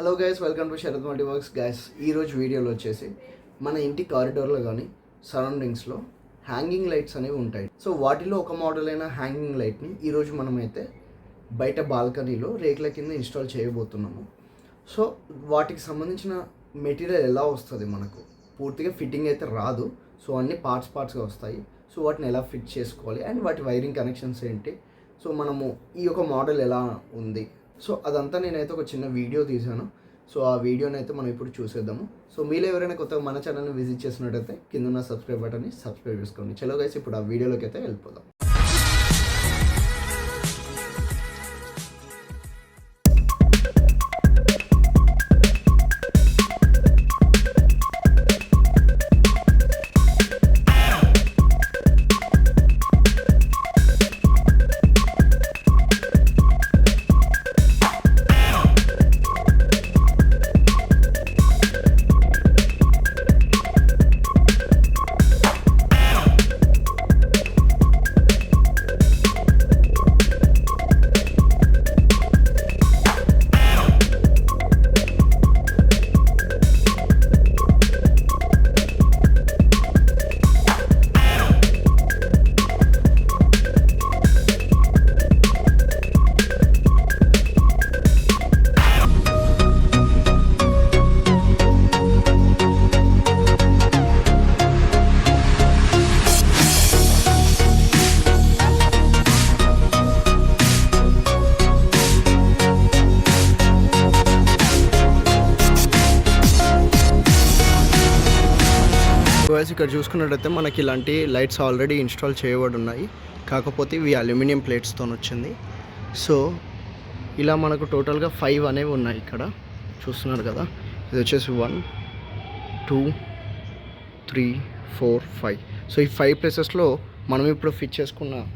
Hello guys, welcome to Sharath Multiworks. Guys, ఈరోజు వీడియోలో వచ్చేసి మన ఇంటి కారిడార్లో కానీ సరౌండింగ్స్లో హ్యాంగింగ్ లైట్స్ అనేవి ఉంటాయి. సో వాటిలో ఒక మోడల్ అయిన హ్యాంగింగ్ లైట్ని ఈరోజు మనమైతే బయట బాల్కనీలో రేకుల కింద ఇన్స్టాల్ చేయబోతున్నాము. సో వాటికి సంబంధించిన మెటీరియల్ ఎలా వస్తుంది, మనకు పూర్తిగా ఫిట్టింగ్ అయితే రాదు. సో అన్ని పార్ట్స్గా వస్తాయి. సో వాటిని ఎలా ఫిట్ చేసుకోవాలి అండ్ వాటి వైరింగ్ కనెక్షన్స్ ఏంటి, సో మనము ఈ యొక్క మోడల్ ఎలా ఉంది, సో అదంతా నేనైతే ఒక చిన్న వీడియో తీశాను. సో ఆ వీడియోని అయితే మనం ఇప్పుడు చూసేద్దాము. సో మీరు ఎవరైనా కొత్తగా మన ఛానల్ని విజిట్ చేసినట్టయితే కింద ఉన్న సబ్స్క్రైబ్ బటన్ని సబ్స్క్రైబ్ చేసుకోండి. చలో గైస్, ఇప్పుడు ఆ వీడియోలోకి అయితే వెళ్ళిపోదాం. ఇక్కడ చూసుకున్నట్టయితే మనకి ఇలాంటి లైట్స్ ఆల్రెడీ ఇన్స్టాల్ చేయబడి ఉన్నాయి, కాకపోతే ఇవి అల్యూమినియం ప్లేట్స్తో వచ్చింది. సో ఇలా మనకు టోటల్గా 5 అనేవి ఉన్నాయి. ఇక్కడ చూస్తున్నారు కదా, ఇది వచ్చేసి 1 2 3 4 5. సో ఈ 5 ప్లేసెస్లో మనం ఇప్పుడు ఫిట్ చేసుకున్న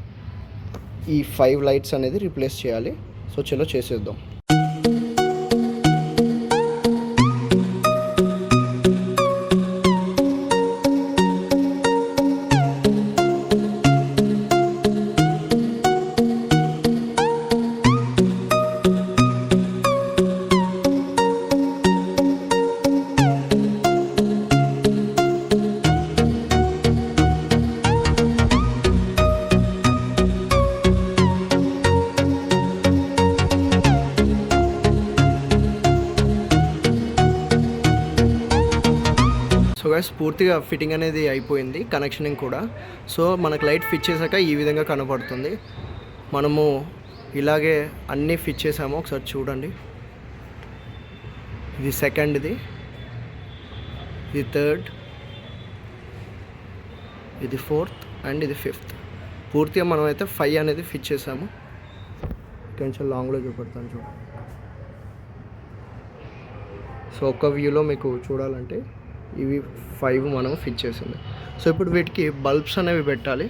ఈ 5 లైట్స్ అనేది రీప్లేస్ చేయాలి. సో చలో చేసేద్దాం. సో గైస్, పూర్తిగా ఫిట్టింగ్ అనేది అయిపోయింది, కనెక్షనింగ్ కూడా. సో మనకు లైట్ ఫిట్ చేశాక ఈ విధంగా కనపడుతుంది. మనము ఇలాగే అన్నీ ఫిట్ చేసాము, ఒకసారి చూడండి. ఇది సెకండ్ది, ఇది థర్డ్, ఇది ఫోర్త్ అండ్ ఇది ఫిఫ్త్. పూర్తిగా మనమైతే 5 అనేది ఫిట్ చేసాము. కొంచెం లాంగ్లో చూపెడతాను చూడండి. సో ఒక్క వ్యూలో మీకు చూడాలంటే ఇవి 5 మనం ఫిట్ చేసింది. సో ఇప్పుడు వీటికి బల్బ్స్ అనేవి పెట్టాలి.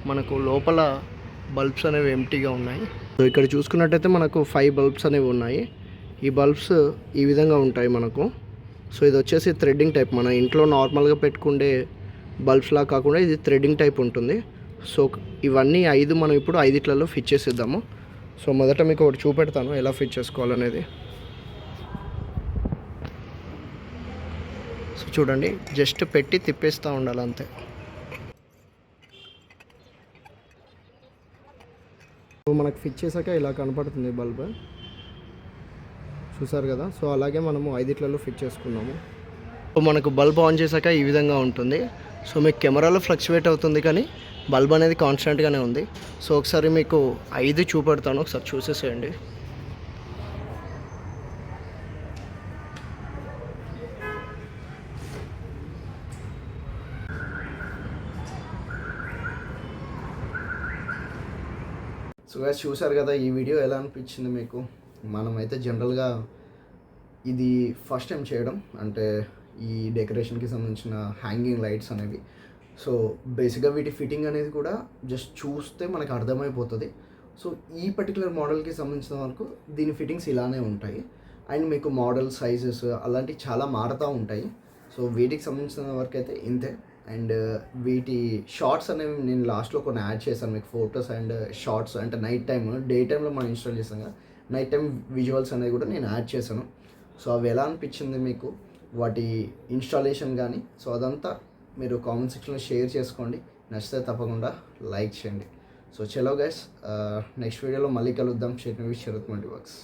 మనకు లోపల బల్బ్స్ అనేవి ఎంటీగా ఉన్నాయి. సో ఇక్కడ చూసుకున్నట్టయితే మనకు 5 బల్బ్స్ అనేవి ఉన్నాయి. ఈ బల్బ్స్ ఈ విధంగా ఉంటాయి మనకు. సో ఇది వచ్చేసి థ్రెడ్డింగ్ టైప్. మన ఇంట్లో నార్మల్గా పెట్టుకుండే బల్బ్స్లా కాకుండా ఇది థ్రెడ్డింగ్ టైప్ ఉంటుంది. సో ఇవన్నీ 5 మనం ఇప్పుడు 5 ఫిట్ చేసేద్దాము. సో మొదట మీకు ఒకటి చూపెడతాను ఎలా ఫిట్ చేసుకోవాలనేది. సో చూడండి, జస్ట్ పెట్టి తిప్పేస్తూ ఉండాలి అంతే. సో మనకు ఫిట్ చేశాక ఇలా కనపడుతుంది బల్బ్, చూసారు కదా. సో అలాగే మనము 5 ఫిట్ చేసుకున్నాము. సో మనకు బల్బ్ ఆన్ చేశాక ఈ విధంగా ఉంటుంది. సో మీకు కెమెరాలో ఫ్లక్చువేట్ అవుతుంది, కానీ బల్బ్ అనేది కాన్స్టెంట్గానే ఉంది. సో ఒకసారి మీకు 5 చూపెడతాను, ఒకసారి చూసేసేయండి. సో గైస్, చూసారు కదా ఈ వీడియో ఎలా అనిపించింది మీకు. మనమైతే జనరల్గా ఇది ఫస్ట్ టైం చేయడం, అంటే ఈ డెకరేషన్కి సంబంధించిన హ్యాంగింగ్ లైట్స్ అనేవి. సో బేసిక్గా వీటి ఫిట్టింగ్ అనేది కూడా జస్ట్ చూస్తే మనకు అర్థమైపోతుంది. సో ఈ పర్టికులర్ మోడల్కి సంబంధించిన వరకు దీని ఫిట్టింగ్స్ ఇలానే ఉంటాయి. అండ్ మీకు మోడల్ సైజెస్ అలాంటివి చాలా మారుతూ ఉంటాయి. సో వీటికి సంబంధించిన వరకు అయితే ఇంతే. అండ్ వీటి షార్ట్స్ అనేవి నేను లాస్ట్లో కొన్ని యాడ్ చేశాను మీకు, ఫొటోస్ అండ్ షార్ట్స్. అంటే నైట్ టైం, డే టైంలో మనం ఇన్స్టాల్ చేస్తాం కదా, నైట్ టైం విజువల్స్ అనేవి కూడా నేను యాడ్ చేశాను. సో అవి ఎలా అనిపించింది మీకు, వాటి ఇన్స్టాలేషన్ కానీ, సో అదంతా మీరు కామెంట్ సెక్షన్లో షేర్ చేసుకోండి. నచ్చితే తప్పకుండా లైక్ చేయండి. సో చలో గైస్, నెక్స్ట్ వీడియోలో మళ్ళీ కలుద్దాం. Share with Sharath మల్టీవర్క్స్.